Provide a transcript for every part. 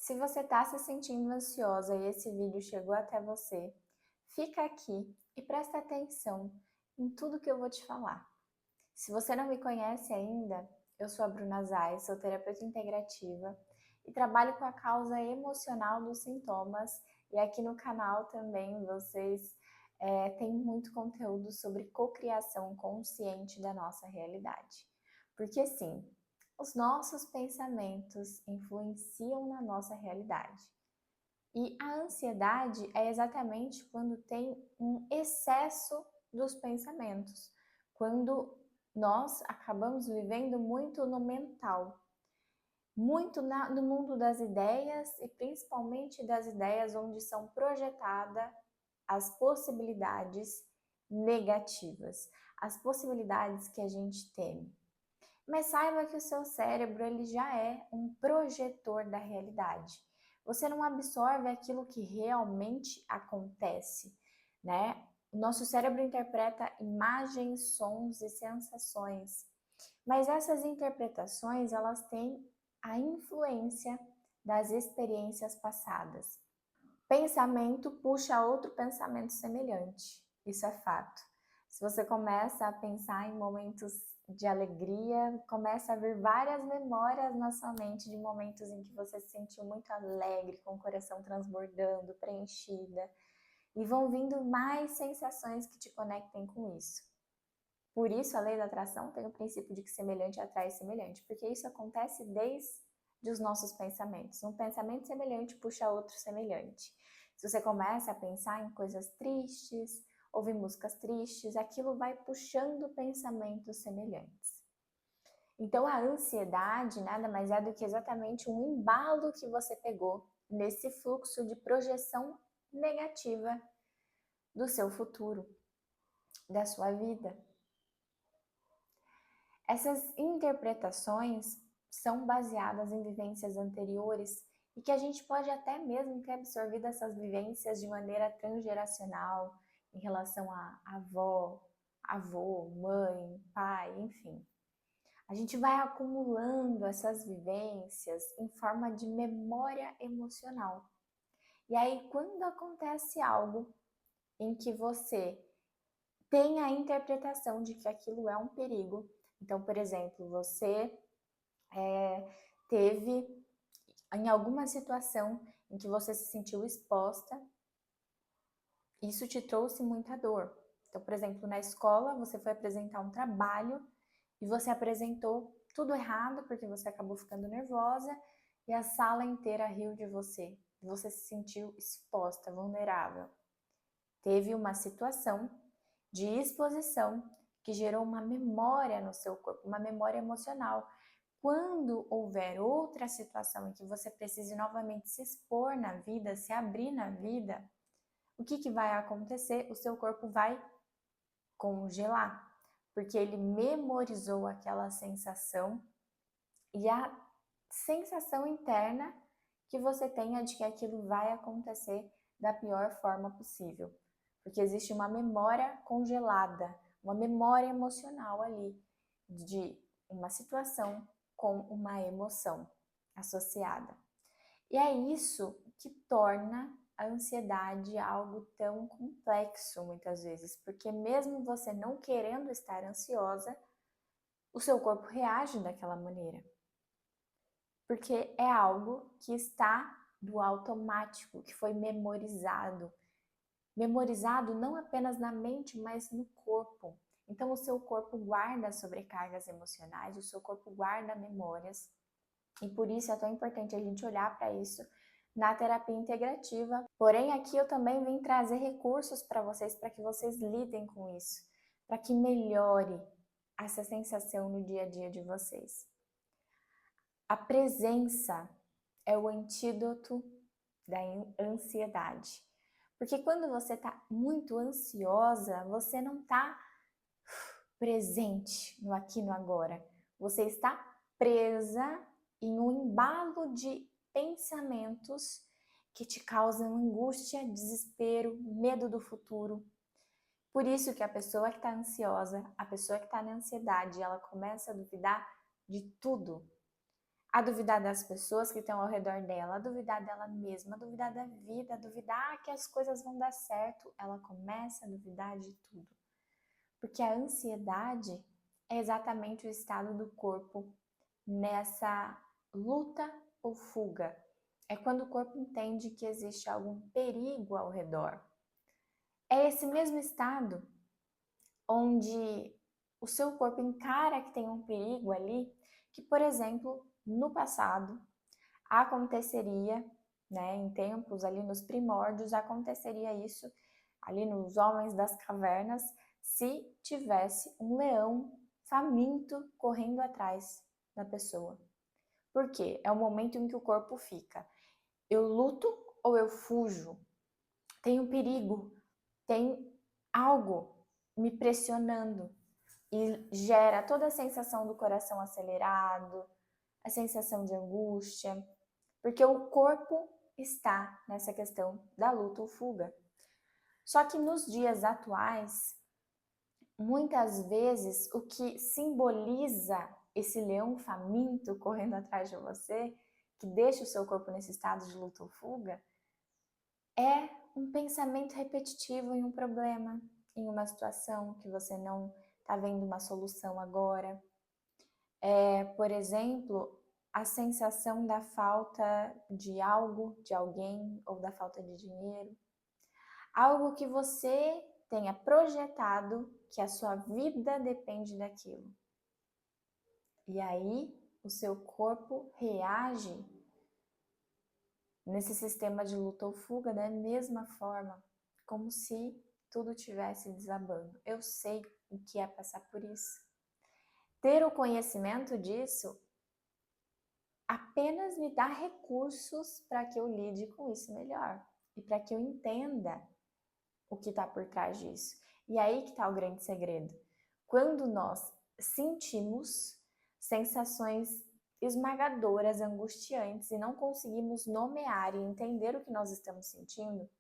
Se você está se sentindo ansiosa e esse vídeo chegou até você, fica aqui e presta atenção em tudo que eu vou te falar. Se você não me conhece ainda, eu sou a Bruna Zay, sou terapeuta integrativa e trabalho com a causa emocional dos sintomas, e aqui no canal também vocês têm muito conteúdo sobre cocriação consciente da nossa realidade. Porque sim, os nossos pensamentos influenciam na nossa realidade. E a ansiedade é exatamente quando tem um excesso dos pensamentos, quando nós acabamos vivendo muito no mental, muito no mundo das ideias e principalmente das ideias onde são projetadas as possibilidades negativas, as possibilidades que a gente teme. Mas saiba que o seu cérebro ele já é um projetor da realidade. Você não absorve aquilo que realmente acontece, né? O nosso cérebro interpreta imagens, sons e sensações. Mas essas interpretações, elas têm a influência das experiências passadas. Pensamento puxa outro pensamento semelhante. Isso é fato. Se você começa a pensar em momentos de alegria, começa a vir várias memórias na sua mente de momentos em que você se sentiu muito alegre, com o coração transbordando, preenchida, e vão vindo mais sensações que te conectem com isso. Por isso, a lei da atração tem o princípio de que semelhante atrai semelhante, porque isso acontece desde os nossos pensamentos. Um pensamento semelhante puxa outro semelhante. Se você começa a pensar em coisas tristes, ouvir músicas tristes, aquilo vai puxando pensamentos semelhantes. Então, a ansiedade nada mais é do que exatamente um embalo que você pegou nesse fluxo de projeção negativa do seu futuro, da sua vida. Essas interpretações são baseadas em vivências anteriores e que a gente pode até mesmo ter absorvido essas vivências de maneira transgeracional em relação a avó, avô, mãe, pai, enfim. A gente vai acumulando essas vivências em forma de memória emocional. E aí, quando acontece algo em que você tem a interpretação de que aquilo é um perigo, então, por exemplo, você teve em alguma situação em que você se sentiu exposta, isso te trouxe muita dor. Então, por exemplo, na escola você foi apresentar um trabalho e você apresentou tudo errado porque você acabou ficando nervosa e a sala inteira riu de você. Você se sentiu exposta, vulnerável. Teve uma situação de exposição que gerou uma memória no seu corpo, uma memória emocional. Quando houver outra situação em que você precise novamente se expor na vida, se abrir na vida, o que vai acontecer? O seu corpo vai congelar, porque ele memorizou aquela sensação e a sensação interna que você tenha de que aquilo vai acontecer da pior forma possível. Porque existe uma memória congelada, uma memória emocional ali de uma situação com uma emoção associada. E é isso que torna a ansiedade algo tão complexo muitas vezes, porque mesmo você não querendo estar ansiosa, o seu corpo reage daquela maneira. Porque é algo que está do automático, que foi memorizado. Memorizado não apenas na mente, mas no corpo. Então, o seu corpo guarda sobrecargas emocionais, o seu corpo guarda memórias. E por isso é tão importante a gente olhar para isso na terapia integrativa. Porém, aqui eu também vim trazer recursos para que vocês lidem com isso, para que melhore essa sensação no dia a dia de vocês. A presença é o antídoto da ansiedade. Porque quando você está muito ansiosa, você não está presente no aqui e no agora. Você está presa em um embalo de pensamentos que te causam angústia, desespero, medo do futuro. Por isso que a pessoa que está ansiosa, a pessoa que está na ansiedade, ela começa a duvidar de tudo. a duvidar das pessoas que estão ao redor dela, a duvidar dela mesma, a duvidar da vida, a duvidar que as coisas vão dar certo. Ela começa a duvidar de tudo. Porque a ansiedade é exatamente o estado do corpo nessa luta ou fuga. É quando o corpo entende que existe algum perigo ao redor. É esse mesmo estado onde o seu corpo encara que tem um perigo ali, que, por exemplo, no passado aconteceria, né, em tempos ali nos primórdios, aconteceria isso ali nos homens das cavernas, se tivesse um leão faminto correndo atrás da pessoa. Por quê? É o momento em que o corpo fica: eu luto ou eu fujo? Tem um perigo, tem algo me pressionando. E gera toda a sensação do coração acelerado, a sensação de angústia, porque o corpo está nessa questão da luta ou fuga. Só que nos dias atuais, muitas vezes o que simboliza esse leão faminto correndo atrás de você, que deixa o seu corpo nesse estado de luta ou fuga, é um pensamento repetitivo em um problema, em uma situação que você não está vendo uma solução agora. Por exemplo, a sensação da falta de algo, de alguém, ou da falta de dinheiro. Algo que você tenha projetado que a sua vida depende daquilo. E aí, o seu corpo reage nesse sistema de luta ou fuga da mesma forma, como se tudo estivesse desabando. Eu sei o que é passar por isso. Ter o conhecimento disso apenas me dá recursos para que eu lide com isso melhor e para que eu entenda o que está por trás disso. E aí que está o grande segredo. Quando nós sentimos sensações esmagadoras, angustiantes e não conseguimos nomear e entender o que nós estamos sentindo,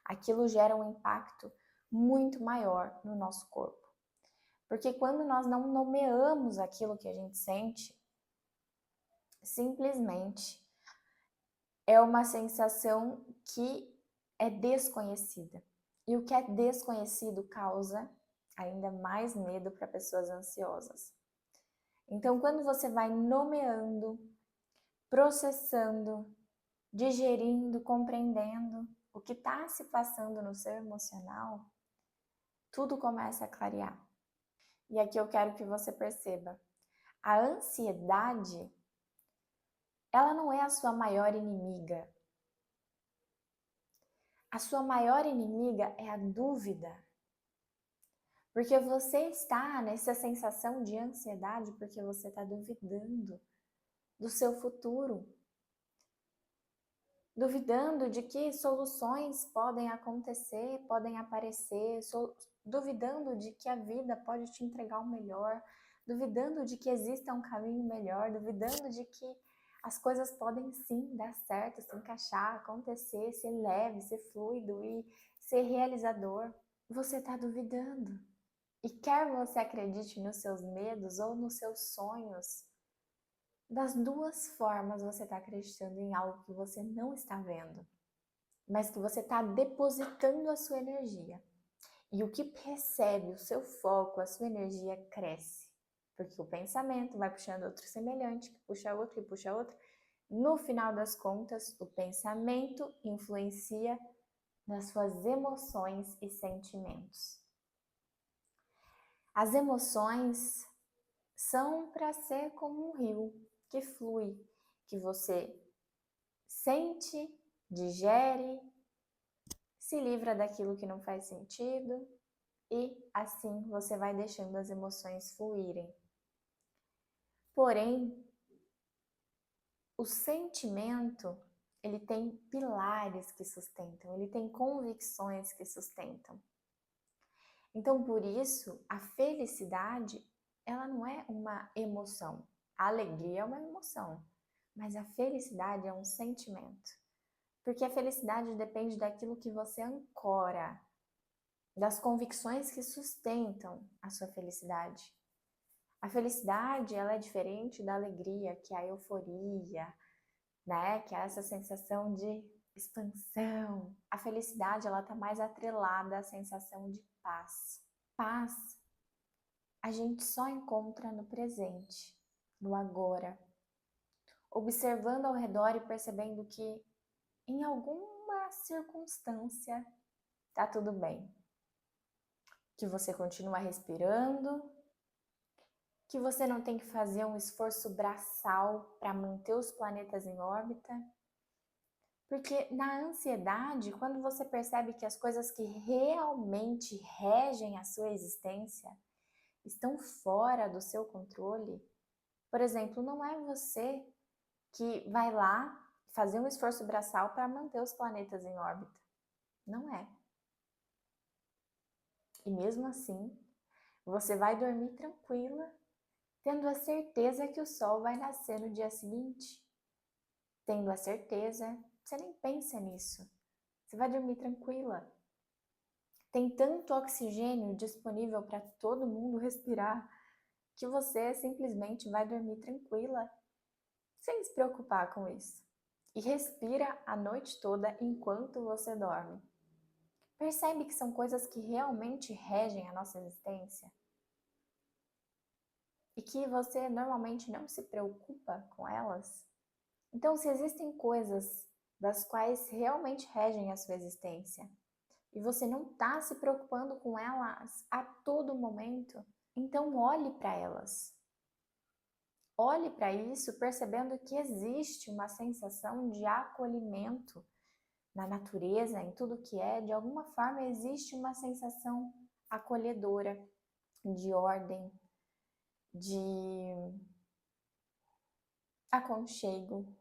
aquilo gera um impacto muito maior no nosso corpo. Porque quando nós não nomeamos aquilo que a gente sente, simplesmente é uma sensação que é desconhecida. E o que é desconhecido causa ainda mais medo para pessoas ansiosas. Então, quando você vai nomeando, processando, digerindo, compreendendo o que está se passando no seu emocional, tudo começa a clarear. E aqui eu quero que você perceba, a ansiedade, ela não é a sua maior inimiga. A sua maior inimiga é a dúvida. Porque você está nessa sensação de ansiedade porque você está duvidando do seu futuro. Duvidando de que soluções podem acontecer, podem aparecer, duvidando de que a vida pode te entregar o melhor, duvidando de que exista um caminho melhor, duvidando de que as coisas podem sim dar certo, se encaixar, acontecer, ser leve, ser fluido e ser realizador. Você está duvidando. E quer você acredite nos seus medos ou nos seus sonhos, das duas formas você está acreditando em algo que você não está vendo, mas que você está depositando a sua energia. E o que recebe o seu foco, a sua energia cresce. Porque o pensamento vai puxando outro semelhante, que puxa outro e puxa outro. No final das contas, o pensamento influencia nas suas emoções e sentimentos. As emoções são para ser como um rio que flui, que você sente, digere, se livra daquilo que não faz sentido e assim você vai deixando as emoções fluírem. Porém, o sentimento, ele tem pilares que sustentam, ele tem convicções que sustentam. Então, por isso, a felicidade, ela não é uma emoção. A alegria é uma emoção, mas a felicidade é um sentimento. Porque a felicidade depende daquilo que você ancora, das convicções que sustentam a sua felicidade. A felicidade, ela é diferente da alegria, que é a euforia, né? Que é essa sensação de expansão. A felicidade, ela tá mais atrelada à sensação de paz. Paz a gente só encontra no presente, no agora, observando ao redor e percebendo que em alguma circunstância tá tudo bem, que você continua respirando, que você não tem que fazer um esforço braçal para manter os planetas em órbita, porque na ansiedade, quando você percebe que as coisas que realmente regem a sua existência estão fora do seu controle, por exemplo, não é você que vai lá fazer um esforço braçal para manter os planetas em órbita. Não é. E mesmo assim, você vai dormir tranquila, tendo a certeza que o sol vai nascer no dia seguinte. Tendo a certeza, você nem pensa nisso. Você vai dormir tranquila. Tem tanto oxigênio disponível para todo mundo respirar que você simplesmente vai dormir tranquila, sem se preocupar com isso. E respira a noite toda enquanto você dorme. Percebe que são coisas que realmente regem a nossa existência? E que você normalmente não se preocupa com elas? Então, se existem coisas das quais realmente regem a sua existência e você não está se preocupando com elas a todo momento, então olhe para elas. Olhe para isso percebendo que existe uma sensação de acolhimento na natureza, em tudo que é, de alguma forma existe uma sensação acolhedora, de ordem, de aconchego,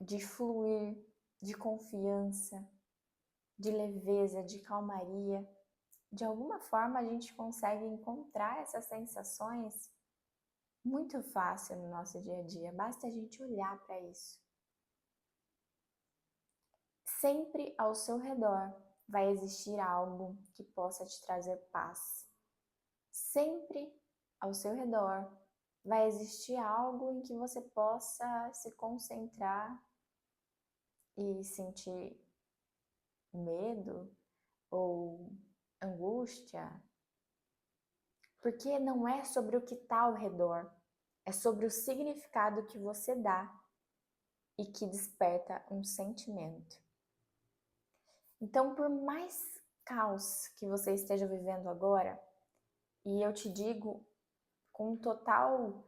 de fluir, de confiança, de leveza, de calmaria. De alguma forma a gente consegue encontrar essas sensações muito fácil no nosso dia a dia, basta a gente olhar para isso. Sempre ao seu redor vai existir algo que possa te trazer paz. Sempre ao seu redor vai existir algo em que você possa se concentrar e sentir medo ou angústia, porque não é sobre o que está ao redor, é sobre o significado que você dá e que desperta um sentimento. Então, por mais caos que você esteja vivendo agora, e eu te digo com total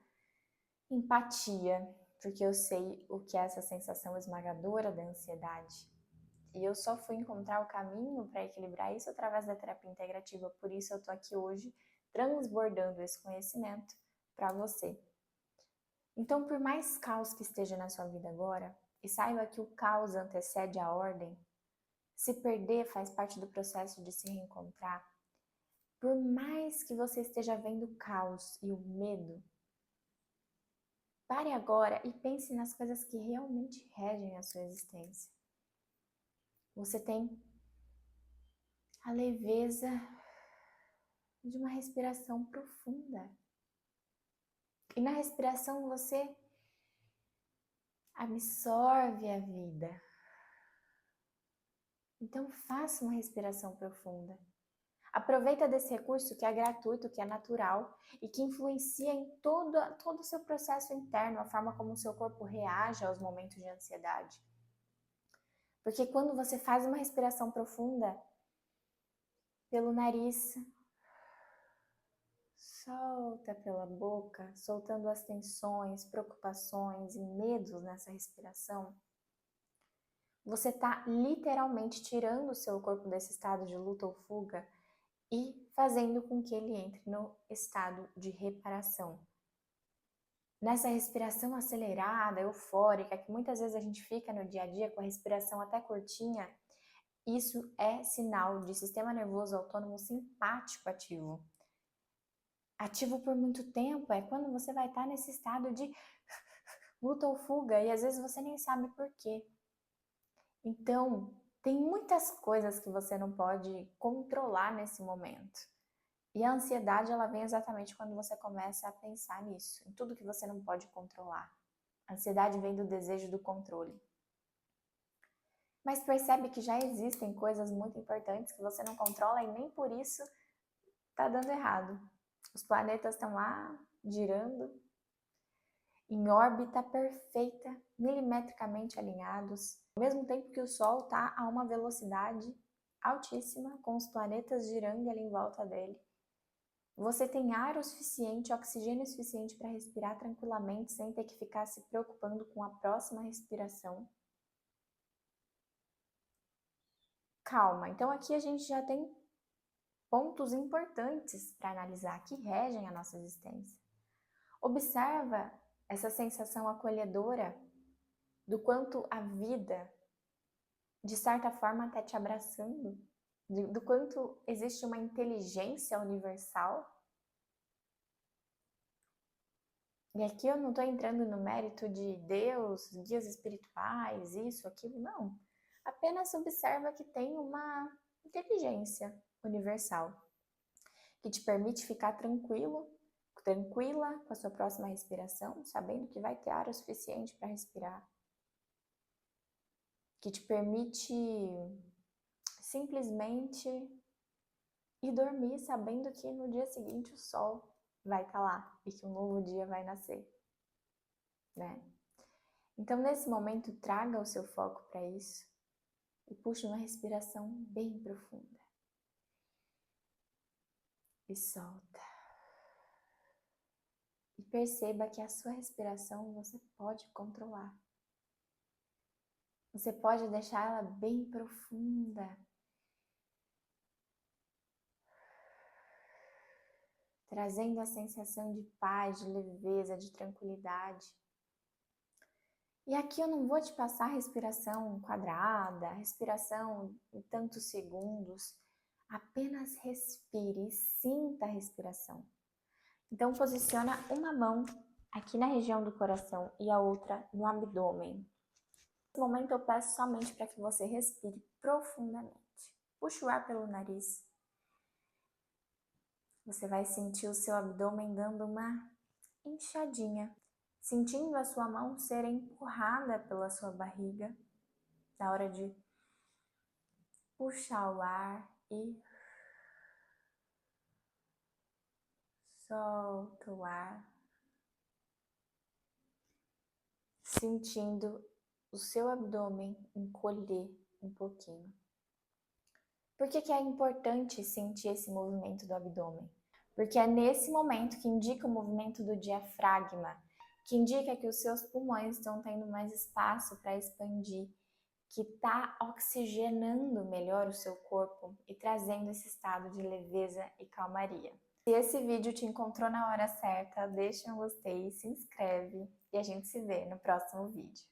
empatia, porque eu sei o que é essa sensação esmagadora da ansiedade. E eu só fui encontrar o caminho para equilibrar isso através da terapia integrativa, por isso eu tô aqui hoje transbordando esse conhecimento para você. Então, por mais caos que esteja na sua vida agora, e saiba que o caos antecede a ordem, se perder faz parte do processo de se reencontrar. Por mais que você esteja vendo o caos e o medo, pare agora e pense nas coisas que realmente regem a sua existência. Você tem a leveza de uma respiração profunda. E na respiração você absorve a vida. Então faça uma respiração profunda. Aproveita desse recurso que é gratuito, que é natural e que influencia em todo o seu processo interno, a forma como o seu corpo reage aos momentos de ansiedade. Porque quando você faz uma respiração profunda pelo nariz, solta pela boca, soltando as tensões, preocupações e medos nessa respiração, você está literalmente tirando o seu corpo desse estado de luta ou fuga e fazendo com que ele entre no estado de reparação. Nessa respiração acelerada, eufórica, que muitas vezes a gente fica no dia a dia com a respiração até curtinha, isso é sinal de sistema nervoso autônomo simpático ativo. Ativo por muito tempo é quando você vai estar nesse estado de luta ou fuga e às vezes você nem sabe por quê. Então, tem muitas coisas que você não pode controlar nesse momento. E a ansiedade, ela vem exatamente quando você começa a pensar nisso, em tudo que você não pode controlar. A ansiedade vem do desejo do controle. Mas percebe que já existem coisas muito importantes que você não controla e nem por isso tá dando errado. Os planetas estão lá girando em órbita perfeita, milimetricamente alinhados, ao mesmo tempo que o Sol está a uma velocidade altíssima, com os planetas girando ali em volta dele. Você tem ar o suficiente, oxigênio o suficiente para respirar tranquilamente, sem ter que ficar se preocupando com a próxima respiração. Calma, então aqui a gente já tem pontos importantes para analisar que regem a nossa existência. Observa essa sensação acolhedora do quanto a vida, de certa forma, está te abraçando, do quanto existe uma inteligência universal. E aqui eu não estou entrando no mérito de Deus, guias espirituais, isso, aquilo, não. Apenas observa que tem uma inteligência universal que te permite ficar tranquila com a sua próxima respiração, sabendo que vai ter ar o suficiente para respirar, que te permite simplesmente ir dormir sabendo que no dia seguinte o sol vai estar lá e que um novo dia vai nascer, né? Então, nesse momento, traga o seu foco para isso e puxe uma respiração bem profunda. E solta. E perceba que a sua respiração você pode controlar. Você pode deixar ela bem profunda, trazendo a sensação de paz, de leveza, de tranquilidade. E aqui eu não vou te passar respiração quadrada, respiração em tantos segundos. Apenas respire e sinta a respiração. Então posiciona uma mão aqui na região do coração e a outra no abdômen. Nesse momento eu peço somente para que você respire profundamente. Puxe o ar pelo nariz. Você vai sentir o seu abdômen dando uma inchadinha, sentindo a sua mão ser empurrada pela sua barriga na hora de puxar o ar e solta o ar, sentindo o seu abdômen encolher um pouquinho. Por que é importante sentir esse movimento do abdômen? Porque é nesse momento que indica o movimento do diafragma, que indica que os seus pulmões estão tendo mais espaço para expandir, que está oxigenando melhor o seu corpo e trazendo esse estado de leveza e calmaria. Se esse vídeo te encontrou na hora certa, deixa um gostei, se inscreve e a gente se vê no próximo vídeo.